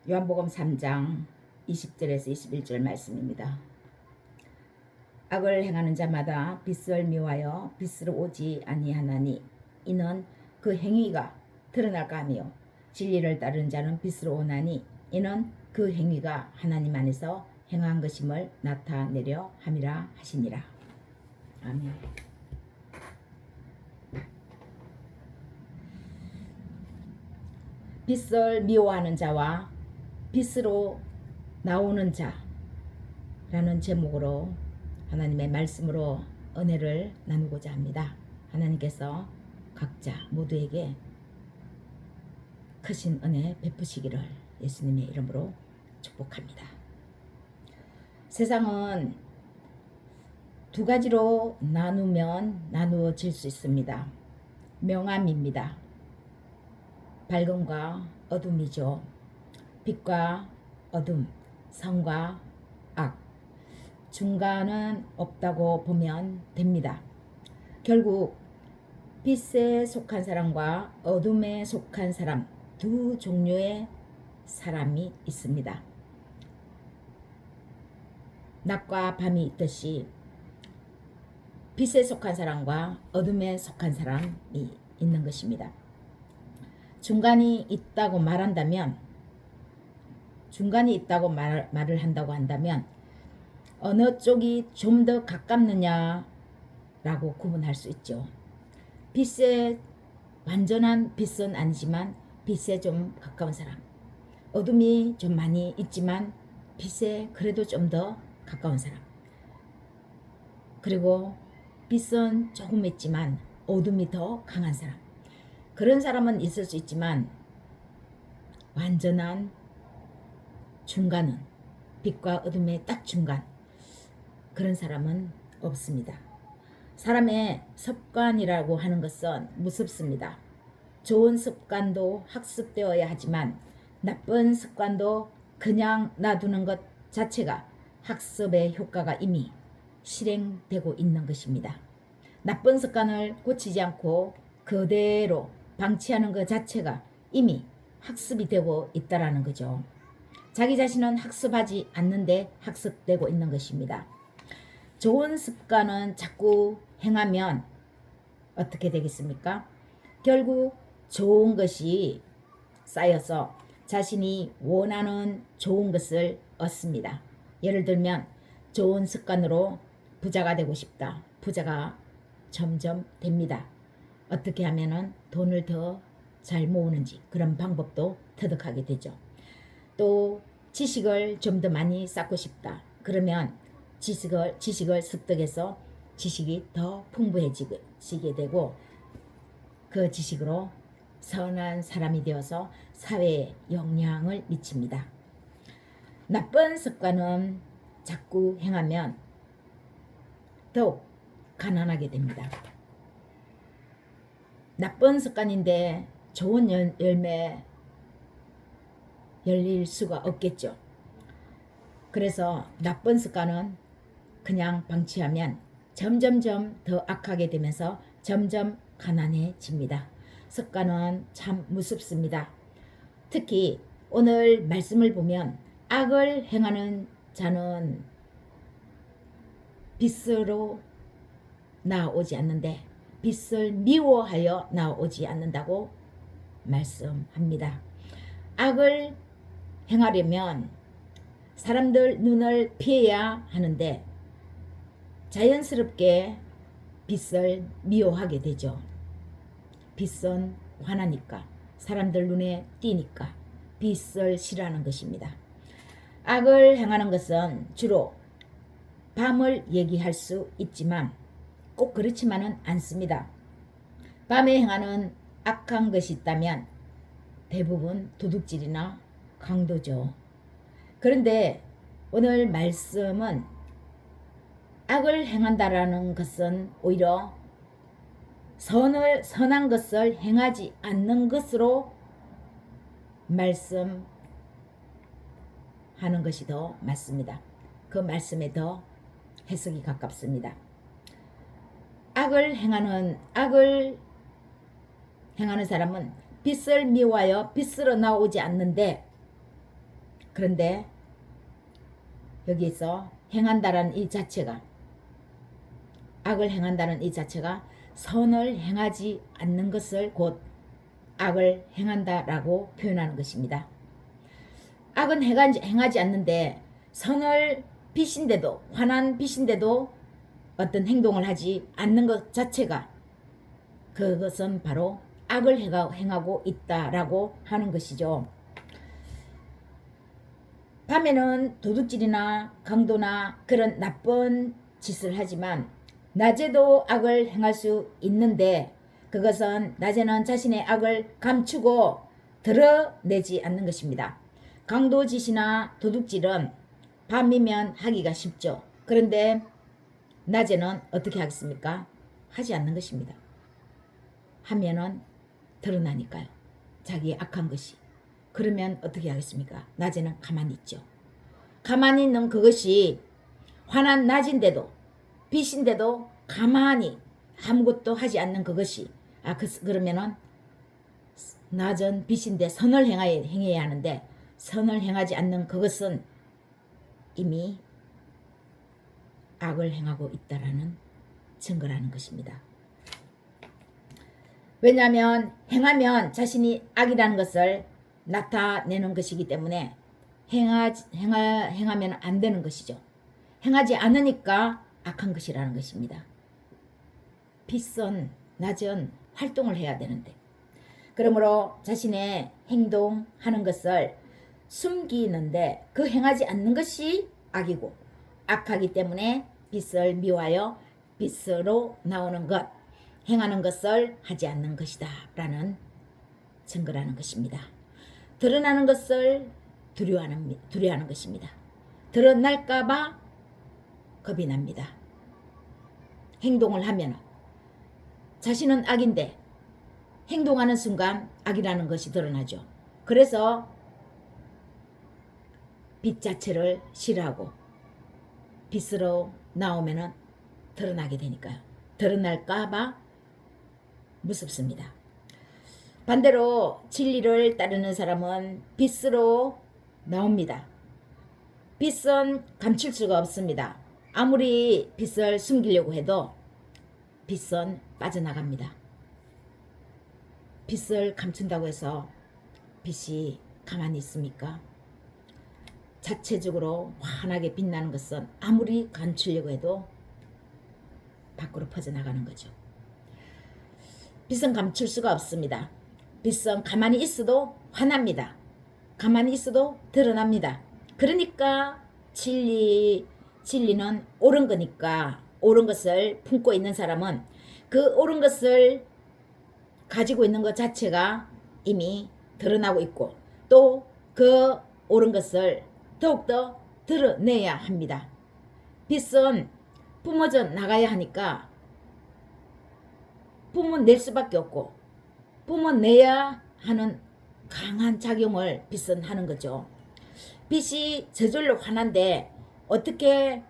요한복음 3장 20절에서 21절 말씀입니다. 악을 행하는 자마다 빛을 미워하여 빛으로 오지 아니하나니 이는 그 행위가 드러날까 하며 진리를 따르는 자는 빛으로 오나니 이는 그 행위가 하나님 안에서 행한 것임을 나타내려 함이라 하시니라. 아멘. 빛을 미워하는 자와 빛으로 나오는 자라는 제목으로 하나님의 말씀으로 은혜를 나누고자 합니다. 하나님께서 각자 모두에게 크신 은혜 베푸시기를 예수님의 이름으로 축복합니다. 세상은 두 가지로 나누어질 수 있습니다. 명암입니다. 밝음과 어둠이죠. 빛과 어둠, 선과 악, 중간은 없다고 보면 됩니다. 결국 빛에 속한 사람과 어둠에 속한 사람, 두 종류의 사람이 있습니다. 낮과 밤이 있듯이 빛에 속한 사람과 어둠에 속한 사람이 있는 것입니다. 중간이 있다고 말한다면, 중간이 있다고 말을 한다고 한다면 어느 쪽이 좀 더 가깝느냐라고 구분할 수 있죠. 빛에 완전한 빛은 아니지만 빛에 좀 가까운 사람, 어둠이 좀 많이 있지만 빛에 그래도 좀 더 가까운 사람, 그리고 빛은 조금 있지만 어둠이 더 강한 사람, 그런 사람은 있을 수 있지만 완전한 중간은, 빛과 어둠의 딱 중간, 그런 사람은 없습니다. 사람의 습관이라고 하는 것은 무섭습니다. 좋은 습관도 학습되어야 하지만 나쁜 습관도 그냥 놔두는 것 자체가 학습의 효과가 이미 실행되고 있는 것입니다. 나쁜 습관을 고치지 않고 그대로 방치하는 것 자체가 이미 학습이 되고 있다라는 거죠. 자기 자신은 학습하지 않는데 학습되고 있는 것입니다. 좋은 습관은 자꾸 행하면 어떻게 되겠습니까? 결국 좋은 것이 쌓여서 자신이 원하는 좋은 것을 얻습니다. 예를 들면 좋은 습관으로 부자가 되고 싶다. 부자가 점점 됩니다. 어떻게 하면은 돈을 더 잘 모으는지 그런 방법도 터득하게 되죠. 또 지식을 좀 더 많이 쌓고 싶다. 그러면 지식을 습득해서 지식이 더 풍부해지게 되고 그 지식으로 선한 사람이 되어서 사회에 영향을 미칩니다. 나쁜 습관은 자꾸 행하면 더욱 가난하게 됩니다. 나쁜 습관인데 좋은 열매 열릴 수가 없겠죠. 그래서 나쁜 습관은 그냥 방치하면 점점점 더 악하게 되면서 점점 가난해집니다. 습관은 참 무섭습니다. 특히 오늘 말씀을 보면 악을 행하는 자는 빛으로 나오지 않는데 빛을 미워하여 나오지 않는다고 말씀합니다. 악을 행하려면 사람들 눈을 피해야 하는데 자연스럽게 빛을 미워하게 되죠. 빛은 환하니까, 사람들 눈에 띄니까 빛을 싫어하는 것입니다. 악을 행하는 것은 주로 밤을 얘기할 수 있지만 꼭 그렇지만은 않습니다. 밤에 행하는 악한 것이 있다면 대부분 도둑질이나 강도죠. 그런데 오늘 말씀은 악을 행한다라는 것은 오히려 선한 것을 행하지 않는 것으로 말씀하는 것이 더 맞습니다. 그 말씀에 더 해석이 가깝습니다. 악을 행하는 사람은 빛을 미워하여 빛으로 나오지 않는데 그런데 여기서 행한다라는 이 자체가, 악을 행한다는 이 자체가 선을 행하지 않는 것을 곧 악을 행한다라고 표현하는 것입니다. 악은 행하지 않는데 선을 빛인데도, 환한 빛인데도 어떤 행동을 하지 않는 것 자체가, 그것은 바로 악을 행하고 있다라고 하는 것이죠. 밤에는 도둑질이나 강도나 그런 나쁜 짓을 하지만 낮에도 악을 행할 수 있는데, 그것은 낮에는 자신의 악을 감추고 드러내지 않는 것입니다. 강도짓이나 도둑질은 밤이면 하기가 쉽죠. 그런데 낮에는 어떻게 하겠습니까? 하지 않는 것입니다. 하면은 드러나니까요. 자기의 악한 것이. 그러면 어떻게 하겠습니까? 낮에는 가만히 있죠. 가만히 있는 그것이 환한 낮인데도, 빛인데도 가만히 아무것도 하지 않는 그것이, 그러면은 낮은 빛인데 선을 행해야 하는데 선을 행하지 않는 그것은 이미 악을 행하고 있다라는 증거라는 것입니다. 왜냐하면 행하면 자신이 악이라는 것을 나타내는 것이기 때문에 행하면 안 되는 것이죠. 행하지 않으니까 악한 것이라는 것입니다. 빛은 낮은 활동을 해야 되는데, 그러므로 자신의 행동하는 것을 숨기는데 그 행하지 않는 것이 악이고, 악하기 때문에 빛을 미워하여 빛으로 나오는 것, 행하는 것을 하지 않는 것이다 라는 증거라는 것입니다. 드러나는 것을 두려워하는 것입니다. 드러날까봐 겁이 납니다. 행동을 하면 자신은 악인데 행동하는 순간 악이라는 것이 드러나죠. 그래서 빛 자체를 싫어하고 빛으로 나오면 드러나게 되니까요. 드러날까봐 무섭습니다. 반대로 진리를 따르는 사람은 빛으로 나옵니다. 빛은 감출 수가 없습니다. 아무리 빛을 숨기려고 해도 빛은 빠져나갑니다. 빛을 감춘다고 해서 빛이 가만히 있습니까? 자체적으로 환하게 빛나는 것은 아무리 감추려고 해도 밖으로 퍼져나가는 거죠. 빛은 감출 수가 없습니다. 빛은 가만히 있어도 환합니다. 가만히 있어도 드러납니다. 그러니까 진리는 옳은 거니까, 옳은 것을 품고 있는 사람은 그 옳은 것을 가지고 있는 것 자체가 이미 드러나고 있고, 또 그 옳은 것을 더욱더 드러내야 합니다. 빛은 뿜어져 나가야 하니까 뿜어낼 수밖에 없고, 뿜어내야 하는 강한 작용을 빛은 하는 거죠. 빛이 저절로 환한데 어떻게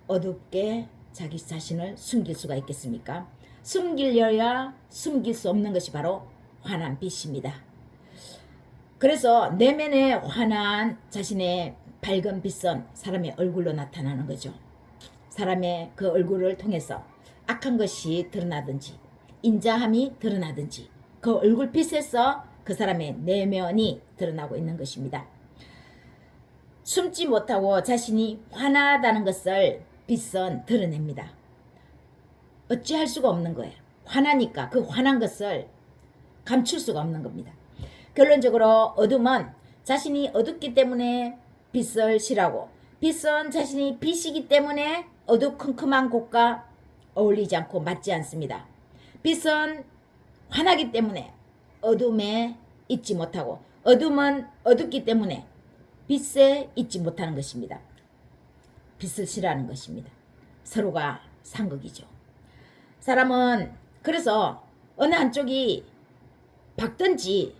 어둡게 자기 자신을 숨길 수가 있겠습니까? 숨기려야 숨길 수 없는 것이 바로 환한 빛입니다. 그래서 내면에 환한 자신의 밝은 빛은 사람의 얼굴로 나타나는 거죠. 사람의 그 얼굴을 통해서 악한 것이 드러나든지 인자함이 드러나든지 그 얼굴빛에서 그 사람의 내면이 드러나고 있는 것입니다. 숨지 못하고 자신이 환하다는 것을 빛은 드러냅니다. 어찌할 수가 없는 거예요. 환하니까 그 환한 것을 감출 수가 없는 겁니다. 결론적으로 어둠은 자신이 어둡기 때문에 빛을 싫어하고, 빛은 자신이 빛이기 때문에 어두컴컴한 곳과 어울리지 않고 맞지 않습니다. 빛은 환하기 때문에 어둠에 있지 못하고, 어둠은 어둡기 때문에 빛에 있지 못하는 것입니다. 빛을 싫어하는 것입니다. 서로가 상극이죠. 사람은 그래서 어느 한쪽이 밝든지,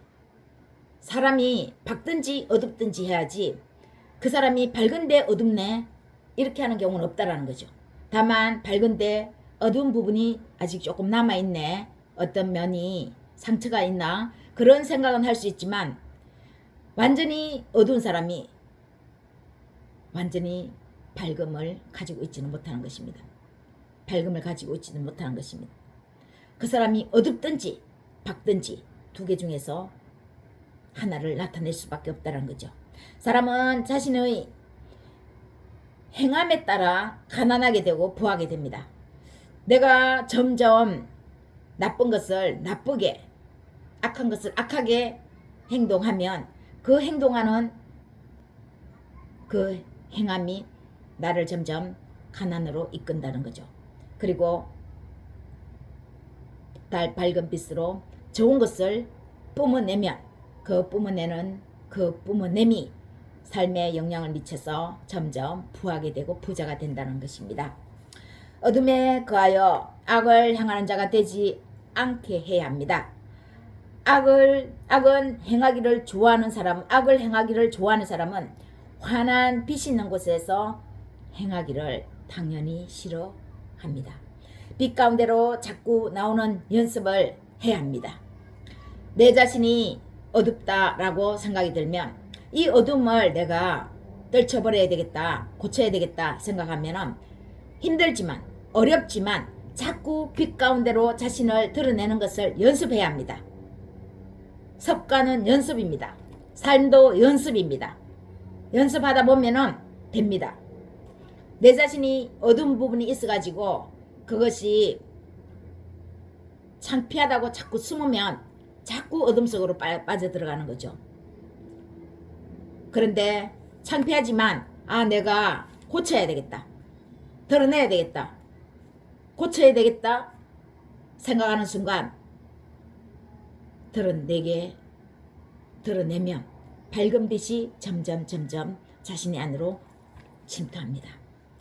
사람이 밝든지 어둡든지 해야지 그 사람이 밝은데 어둡네 이렇게 하는 경우는 없다라는 거죠. 다만 밝은데 어두운 부분이 아직 조금 남아있네, 어떤 면이 상처가 있나, 그런 생각은 할 수 있지만 완전히 어두운 사람이 완전히 밝음을 가지고 있지는 못하는 것입니다. 밝음을 가지고 있지는 못하는 것입니다. 그 사람이 어둡든지 밝든지 두 개 중에서 하나를 나타낼 수밖에 없다는 거죠. 사람은 자신의 행함에 따라 가난하게 되고 부하게 됩니다. 내가 점점 나쁜 것을 나쁘게, 악한 것을 악하게 행동하면 그 행동하는 그 행함이 나를 점점 가난으로 이끈다는 거죠. 그리고 밝은 빛으로 좋은 것을 뿜어내면 그 뿜어내는 그 뿜어냄이 삶에 영향을 미쳐서 점점 부하게 되고 부자가 된다는 것입니다. 어둠에 거하여 악을 행하는 자가 되지 않게 해야 합니다. 악은 행하기를 좋아하는 사람, 악을 행하기를 좋아하는 사람은 환한 빛이 있는 곳에서 행하기를 당연히 싫어합니다. 빛 가운데로 자꾸 나오는 연습을 해야 합니다. 내 자신이 어둡다라고 생각이 들면 이 어둠을 내가 떨쳐버려야 되겠다, 고쳐야 되겠다 생각하면 힘들지만 어렵지만 자꾸 빛 가운데로 자신을 드러내는 것을 연습해야 합니다. 습관은 연습입니다. 삶도 연습입니다. 연습하다 보면은 됩니다. 내 자신이 어두운 부분이 있어가지고 그것이 창피하다고 자꾸 숨으면 자꾸 어둠 속으로 빠져들어가는 거죠. 그런데 창피하지만 내가 고쳐야 되겠다, 드러내야 되겠다, 고쳐야 되겠다 생각하는 순간 드러내면 밝은 빛이 점점 자신의 안으로 침투합니다.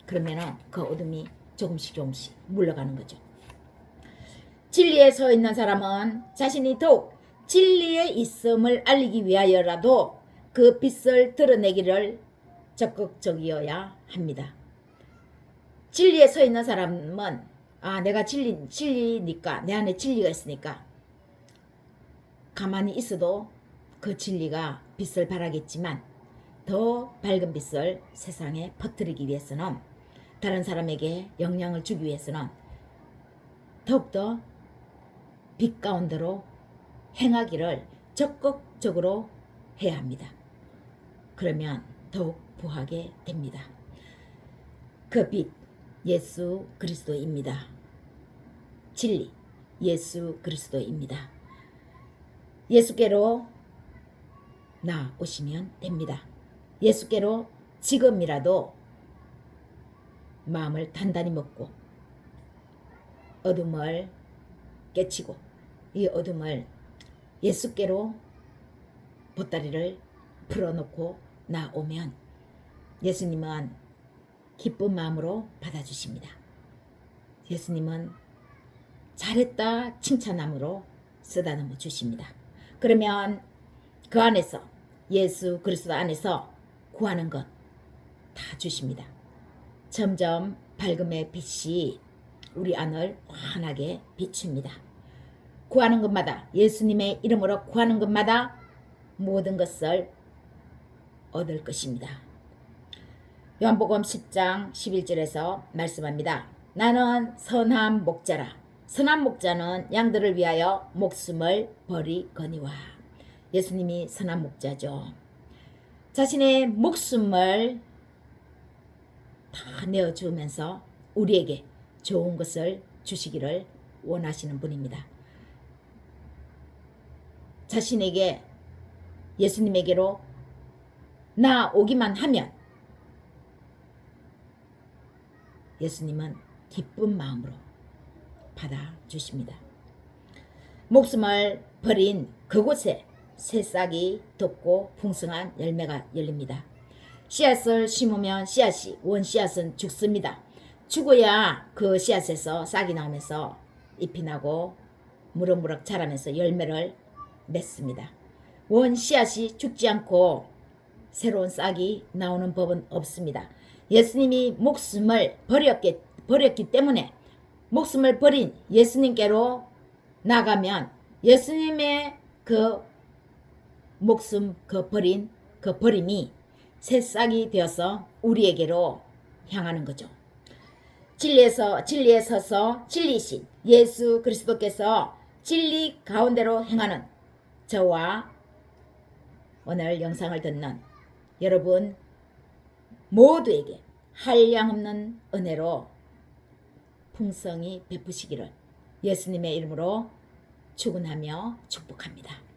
그러면 그 어둠이 조금씩 물러가는 거죠. 진리에 서 있는 사람은 자신이 더욱 진리에 있음을 알리기 위하여라도 그 빛을 드러내기를 적극적이어야 합니다. 진리에 서 있는 사람은 내가 진리니까, 내 안에 진리가 있으니까 가만히 있어도 그 진리가 빛을 발하겠지만 더 밝은 빛을 세상에 퍼뜨리기 위해서는, 다른 사람에게 영향을 주기 위해서는 더욱더 빛 가운데로 행하기를 적극적으로 해야 합니다. 그러면 더욱 부하게 됩니다. 그 빛, 예수 그리스도입니다. 진리, 예수 그리스도입니다. 예수께로 나오시면 됩니다. 예수께로 지금이라도 마음을 단단히 먹고 어둠을 깨치고 이 어둠을 예수께로 보따리를 풀어놓고 나오면 예수님은 기쁜 마음으로 받아주십니다. 예수님은 잘했다 칭찬함으로 쓰다듬어 주십니다. 그러면 그 안에서, 예수 그리스도 안에서 구하는 것 다 주십니다. 점점 밝음의 빛이 우리 안을 환하게 비춥니다. 구하는 것마다, 예수님의 이름으로 구하는 것마다 모든 것을 얻을 것입니다. 요한복음 10장 11절에서 말씀합니다. 나는 선한 목자라. 선한 목자는 양들을 위하여 목숨을 버리거니와. 예수님이 선한 목자죠. 자신의 목숨을 다 내어주면서 우리에게 좋은 것을 주시기를 원하시는 분입니다. 자신에게, 예수님에게로 나오기만 하면 예수님은 기쁜 마음으로 받아주십니다. 목숨을 버린 그곳에 새싹이 돋고 풍성한 열매가 열립니다. 씨앗을 심으면 씨앗이, 원씨앗은 죽습니다. 죽어야 그 씨앗에서 싹이 나오면서 잎이 나고 무럭무럭 자라면서 열매를 맺습니다. 원씨앗이 죽지 않고 새로운 싹이 나오는 법은 없습니다. 예수님이 목숨을 버렸기 때문에 목숨을 버린 예수님께로 나가면 예수님의 그 목숨 버린 그 버림이 새싹이 되어서 우리에게로 향하는 거죠. 진리에 서서 진리신 예수 그리스도께서 진리 가운데로 행하는 저와 오늘 영상을 듣는 여러분 모두에게 한량없는 은혜로 풍성히 베푸시기를 예수님의 이름으로 축원하며 축복합니다.